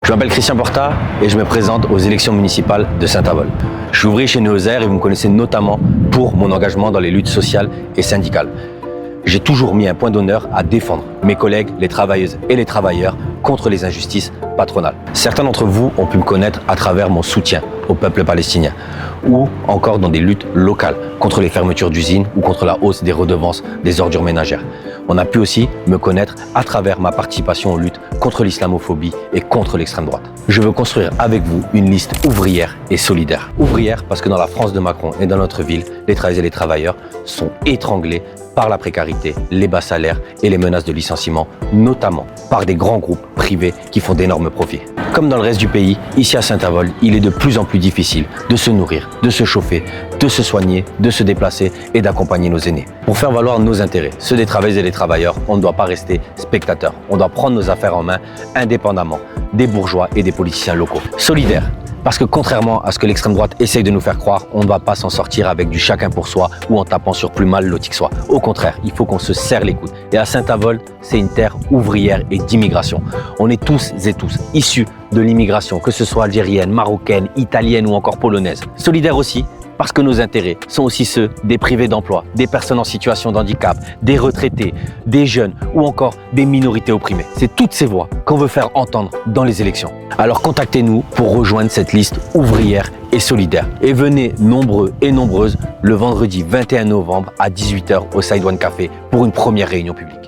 Je m'appelle Christian Porta et je me présente aux élections municipales de Saint-Avold. Je suis ouvrier chez Neozer et vous me connaissez notamment pour mon engagement dans les luttes sociales et syndicales. J'ai toujours mis un point d'honneur à défendre mes collègues, les travailleuses et les travailleurs contre les injustices patronales. Certains d'entre vous ont pu me connaître à travers mon soutien au peuple palestinien ou encore dans des luttes locales contre les fermetures d'usines ou contre la hausse des redevances des ordures ménagères. On a pu aussi me connaître à travers ma participation aux luttes contre l'islamophobie et contre l'extrême droite. Je veux construire avec vous une liste ouvrière et solidaire. Ouvrière parce que dans la France de Macron et dans notre ville, les travailleuses et les travailleurs sont étranglés par la précarité, les bas salaires et les menaces de licenciement, notamment par des grands groupes privés qui font d'énormes profits. Comme dans le reste du pays, ici à Saint-Avold, il est de plus en plus difficile de se nourrir, de se chauffer, de se soigner, de se déplacer et d'accompagner nos aînés. Pour faire valoir nos intérêts, ceux des travailleuses et des travailleurs, on ne doit pas rester spectateurs. On doit prendre nos affaires en main indépendamment des bourgeois et des politiciens locaux. Solidaires. Parce que contrairement à ce que l'extrême droite essaye de nous faire croire, on ne va pas s'en sortir avec du chacun pour soi ou en tapant sur plus mal loti que soi. Au contraire, il faut qu'on se serre les coudes. Et à Saint-Avold, c'est une terre ouvrière et d'immigration. On est tous et tous issus de l'immigration, que ce soit algérienne, marocaine, italienne ou encore polonaise. Solidaires aussi, parce que nos intérêts sont aussi ceux des privés d'emploi, des personnes en situation de handicap, des retraités, des jeunes ou encore des minorités opprimées. C'est toutes ces voix qu'on veut faire entendre dans les élections. Alors contactez-nous pour rejoindre cette liste ouvrière et solidaire. Et venez nombreux et nombreuses le vendredi 21 novembre à 18h au Side One Café pour une première réunion publique.